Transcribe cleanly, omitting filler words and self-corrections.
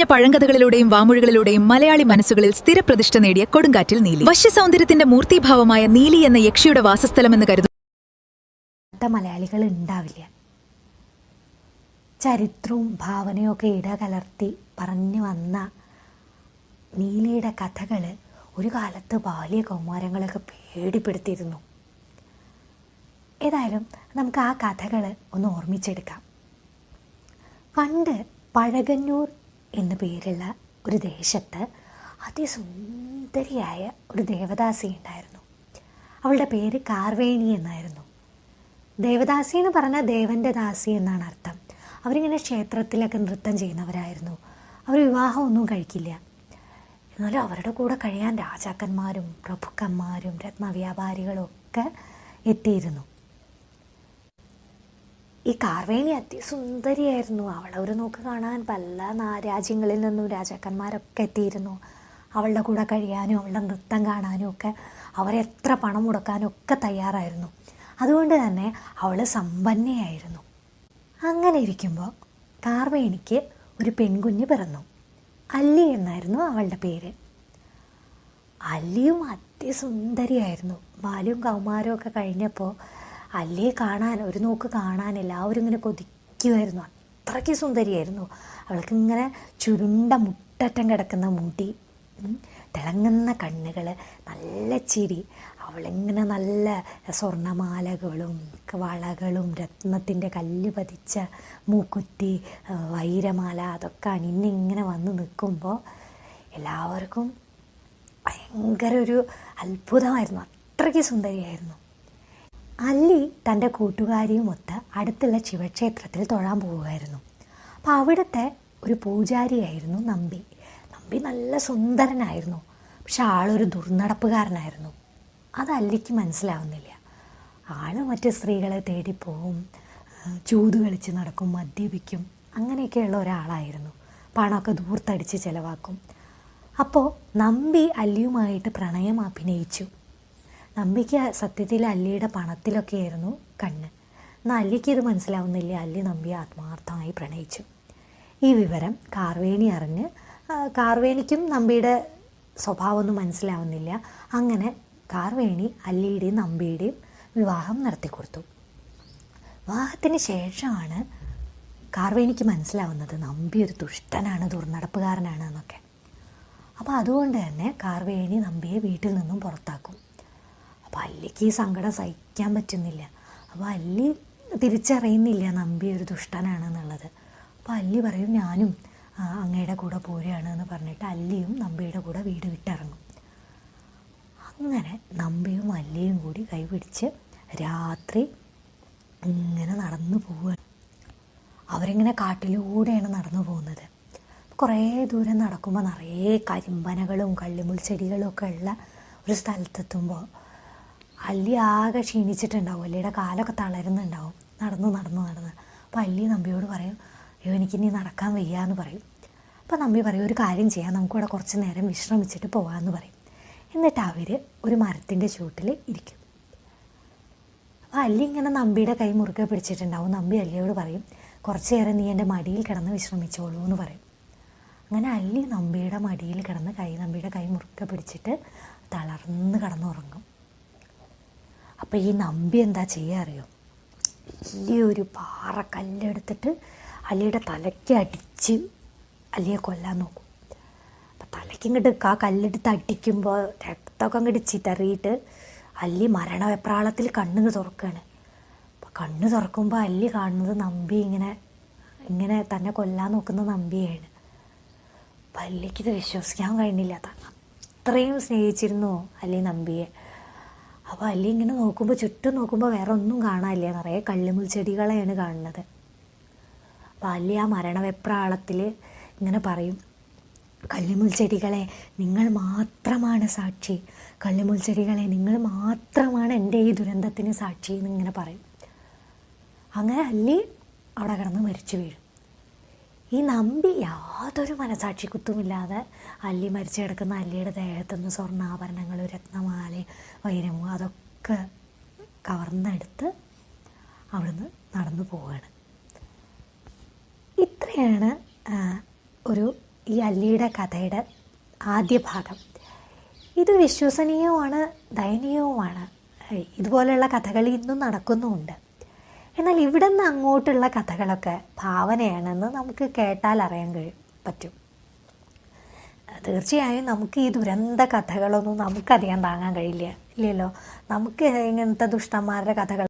നിറഞ്ഞ പഴങ്കഥകളിലൂടെയും വാമൊഴികളിലൂടെയും മലയാളി മനസ്സുകളിൽ സ്ഥിരപ്രതിഷ്ഠ നേടിയ കൊടുങ്കാറ്റിൽ നീലി. വശ്യസൗന്ദര്യത്തിന്റെ മൂർത്തിഭാവമായ നീലി എന്ന യക്ഷിയുടെ വാസസ്ഥലമെന്ന് കരുതുന്ന മലയാളികൾ ഉണ്ടാവില്ല. ചരിത്രവും ഭാവനയും ഒക്കെ ഇടകലർത്തി പറഞ്ഞു വന്ന നീലിയുടെ കഥകൾ ഒരു കാലത്ത് ബാല്യ കൗമാരങ്ങളൊക്കെ പേടിപ്പെടുത്തിയിരുന്നു. ഏതായാലും നമുക്ക് ആ കഥകൾ ഒന്ന് ഓർമ്മിച്ചെടുക്കാം. പണ്ട് പഴകന്നൂർ എന്നു പേരുള്ള ഒരു ദേശത്ത് അതിസുന്ദരിയായ ഒരു ദേവദാസി ഉണ്ടായിരുന്നു. അവളുടെ പേര് കാർവേണി എന്നായിരുന്നു. ദേവദാസി എന്ന് പറഞ്ഞാൽ ദേവൻ്റെ ദാസി എന്നാണ് അർത്ഥം. അവരിങ്ങനെ ക്ഷേത്രത്തിലൊക്കെ നൃത്തം ചെയ്യുന്നവരായിരുന്നു. അവർ വിവാഹമൊന്നും കഴിക്കില്ല. എന്നാലും അവരുടെ കൂടെ കഴിയാൻ രാജാക്കന്മാരും പ്രഭുക്കന്മാരും രത്നവ്യാപാരികളും ഒക്കെ എത്തിയിരുന്നു. ഈ കാർവേണി അതിസുന്ദരിയായിരുന്നു. അവളെ ഒരു നോക്ക് കാണാൻ പല രാജ്യങ്ങളിൽ നിന്നും രാജാക്കന്മാരൊക്കെ എത്തിയിരുന്നു. അവളുടെ കൂടെ കഴിയാനും അവളുടെ നൃത്തം കാണാനും ഒക്കെ അവരെത്ര പണം മുടക്കാനും ഒക്കെ തയ്യാറായിരുന്നു. അതുകൊണ്ട് തന്നെ അവൾ സമ്പന്നയായിരുന്നു. അങ്ങനെ ഇരിക്കുമ്പോൾ കാർവേണിക്ക് ഒരു പെൺകുഞ്ഞ് പിറന്നു. അല്ലി എന്നായിരുന്നു അവളുടെ പേര്. അല്ലിയും അതിസുന്ദരിയായിരുന്നു. ബാല്യവും കൗമാരവും ഒക്കെ കഴിഞ്ഞപ്പോൾ അല്ലിയെ കാണാൻ ഒരു നോക്ക് കാണാൻ എല്ലാവരും ഇങ്ങനെ കൊതിക്കുമായിരുന്നു. അത്രയ്ക്ക് സുന്ദരിയായിരുന്നു. അവൾക്ക് ഇങ്ങനെ ചുരുണ്ട മുട്ടറ്റം കിടക്കുന്ന മുടി, തിളങ്ങുന്ന കണ്ണുകൾ, നല്ല ചിരി. അവളിങ്ങനെ നല്ല സ്വർണ്ണമാലകളും വളകളും രത്നത്തിൻ്റെ കല്ല് പതിച്ച മൂക്കുത്തി, വൈരമാല അതൊക്കെ അണിഞ്ഞിങ്ങനെ വന്ന് നിൽക്കുമ്പോൾ എല്ലാവർക്കും ഭയങ്കര ഒരു അത്ഭുതമായിരുന്നു. അത്രയ്ക്ക് സുന്ദരിയായിരുന്നു. അല്ലി തൻ്റെ കൂട്ടുകാരിയുമൊത്ത് അടുത്തുള്ള ശിവക്ഷേത്രത്തിൽ തൊഴാൻ പോവുമായിരുന്നു. അപ്പോൾ അവിടുത്തെ ഒരു പൂജാരിയായിരുന്നു നമ്പി. നമ്പി നല്ല സുന്ദരനായിരുന്നു. പക്ഷെ ആളൊരു ദുർനടപ്പുകാരനായിരുന്നു. അത് അല്ലിക്ക് മനസ്സിലാവുന്നില്ല. ആൾ മറ്റ് സ്ത്രീകളെ തേടിപ്പോവും, ചൂത് കളിച്ച് നടക്കും, മദ്യപിക്കും, അങ്ങനെയൊക്കെയുള്ള ഒരാളായിരുന്നു. പണമൊക്കെ ദൂർത്തടിച്ച് ചിലവാക്കും. അപ്പോൾ നമ്പി അല്ലിയുമായിട്ട് പ്രണയം അഭിനയിച്ചു. നമ്പിക്ക് സത്യത്തിൽ അല്ലിയുടെ പണത്തിലൊക്കെയായിരുന്നു കണ്ണ്. എന്നാൽ അല്ലിക്ക് ഇത് മനസ്സിലാവുന്നില്ല. അല്ലി നമ്പിയെ ആത്മാർത്ഥമായി പ്രണയിച്ചു. ഈ വിവരം കാർവേണി അറിഞ്ഞ്, കാർവേണിക്കും നമ്പിയുടെ സ്വഭാവമൊന്നും മനസ്സിലാവുന്നില്ല. അങ്ങനെ കാർവേണി അല്ലിയുടെയും നമ്പിയുടെയും വിവാഹം നടത്തിക്കൊടുത്തു. വിവാഹത്തിന് ശേഷമാണ് കാർവേണിക്ക് മനസ്സിലാവുന്നത് നമ്പി ഒരു ദുഷ്ടനാണ്, ദുർനടപ്പുകാരനാണ് എന്നൊക്കെ. അപ്പോൾ അതുകൊണ്ട് തന്നെ കാർവേണി നമ്പിയെ വീട്ടിൽ നിന്നും പുറത്താക്കും. അപ്പോൾ അല്ലിക്ക് ഈ സങ്കടം സഹിക്കാൻ പറ്റുന്നില്ല. അപ്പോൾ അല്ലി തിരിച്ചറിയുന്നില്ല നമ്പി ഒരു ദുഷ്ടനാണെന്നുള്ളത്. അപ്പോൾ അല്ലി പറയും, ഞാനും അങ്ങയുടെ കൂടെ പോരുകയാണ് എന്ന് പറഞ്ഞിട്ട് അല്ലിയും നമ്പിയുടെ കൂടെ വീട് വിട്ടിറങ്ങും. അങ്ങനെ നമ്പിയും അല്ലിയും കൂടി കൈപിടിച്ച് രാത്രി ഇങ്ങനെ നടന്നു പോവുകയാണ്. അവരിങ്ങനെ കാട്ടിലൂടെയാണ് നടന്നു പോകുന്നത്. കുറേ ദൂരം നടക്കുമ്പോൾ നിറയെ കരിമ്പനകളും കള്ളിമുൾ ചെടികളും ഒക്കെ ഉള്ള ഒരു സ്ഥലത്തെത്തുമ്പോൾ അല്ലി ആകെ ക്ഷീണിച്ചിട്ടുണ്ടാവും. അല്ലിയുടെ കാലൊക്കെ തളരുന്നുണ്ടാവും നടന്ന്. അപ്പോൾ അല്ലി നമ്പിയോട് പറയും, അയ്യോ എനിക്കിനി നടക്കാൻ വയ്യാന്ന് പറയും. അപ്പോൾ നമ്പി പറയും, ഒരു കാര്യം ചെയ്യാം, നമുക്കിവിടെ കുറച്ച് നേരം വിശ്രമിച്ചിട്ട് പോകാമെന്ന് പറയും. എന്നിട്ട് അവർ ഒരു മരത്തിൻ്റെ ചുവട്ടിൽ ഇരിക്കും. അപ്പോൾ അല്ലി ഇങ്ങനെ നമ്പിയുടെ കൈ മുറുകെ പിടിച്ചിട്ടുണ്ടാവും. നമ്പി അല്ലിയോട് പറയും, കുറച്ച് നേരം നീ എൻ്റെ മടിയിൽ കിടന്ന് വിശ്രമിച്ചോളൂ എന്ന് പറയും. അങ്ങനെ അല്ലി നമ്പിയുടെ മടിയിൽ കിടന്ന് നമ്പിയുടെ കൈ മുറുകെ പിടിച്ചിട്ട് തളർന്ന് കിടന്നുറങ്ങും. അപ്പോൾ ഈ നമ്പി എന്താ ചെയ്യുക അറിയോ? വലിയൊരു പാറക്കല്ലെടുത്തിട്ട് അല്ലിയുടെ തലയ്ക്ക് അടിച്ച് അല്ലിയെ കൊല്ലാൻ നോക്കും. അപ്പം തലയ്ക്കിങ്ങോട്ട് ആ കല്ലെടുത്ത് അടിക്കുമ്പോൾ രക്തമൊക്കെ അങ്ങോട്ട് ചിതറിയിട്ട് അല്ലി മരണവെപ്രാളത്തിൽ കണ്ണ് തുറക്കുകയാണ്. അപ്പം കണ്ണ് തുറക്കുമ്പോൾ അല്ലി കാണുന്നത് നമ്പി ഇങ്ങനെ തന്നെ കൊല്ലാൻ നോക്കുന്ന നമ്പിയാണ്. അപ്പം അല്ലിക്കിത് വിശ്വസിക്കാൻ കഴിഞ്ഞില്ല. അത്രയും സ്നേഹിച്ചിരുന്നു അല്ലി നമ്പിയെ. അപ്പോൾ അല്ലി ഇങ്ങനെ നോക്കുമ്പോൾ, ചുറ്റും നോക്കുമ്പോൾ വേറെ ഒന്നും കാണാനില്ല, നിറയെ കള്ളിമുൾ ചെടികളെയാണ് കാണുന്നത്. അപ്പോൾ അല്ലി ആ മരണവെപ്രാളത്തിൽ ഇങ്ങനെ പറയും, കള്ളിമുൾ ചെടികളെ നിങ്ങൾ മാത്രമാണ് സാക്ഷി, കള്ളിമുൾ ചെടികളെ നിങ്ങൾ മാത്രമാണ് എൻ്റെ ഈ ദുരന്തത്തിന് സാക്ഷി എന്നിങ്ങനെ പറയും. അങ്ങനെ അല്ലി അവിടെ കിടന്ന് മരിച്ചു വീഴും. ഈ നമ്പി യാതൊരു മനസാക്ഷി കുത്തുമില്ലാതെ അല്ലി മരിച്ചു കിടക്കുന്ന അല്ലിയുടെ ദേഹത്തുനിന്ന് സ്വർണ്ണാഭരണങ്ങൾ, രത്നമാല, വൈരമു അതൊക്കെ കവർന്നെടുത്ത് അവിടുന്ന് നടന്നു പോവുകയാണ്. ഇത്രയാണ് ഒരു ഈ അല്ലിയുടെ കഥയുടെ ആദ്യ ഭാഗം. ഇത് വിശ്വസനീയവുമാണ്, ദയനീയവുമാണ്. ഇതുപോലെയുള്ള കഥകൾ ഇന്നും നടക്കുന്നുമുണ്ട്. എന്നാൽ ഇവിടെ നിന്ന് അങ്ങോട്ടുള്ള കഥകളൊക്കെ ഭാവനയാണെന്ന് നമുക്ക് കേട്ടാൽ അറിയാൻ പറ്റും. തീർച്ചയായും നമുക്ക് ഈ ദുരന്ത കഥകളൊന്നും നമുക്കധികം താങ്ങാൻ കഴിയില്ല, ഇല്ലല്ലോ. നമുക്ക് ഇങ്ങനത്തെ ദുഷ്ടന്മാരുടെ കഥകൾ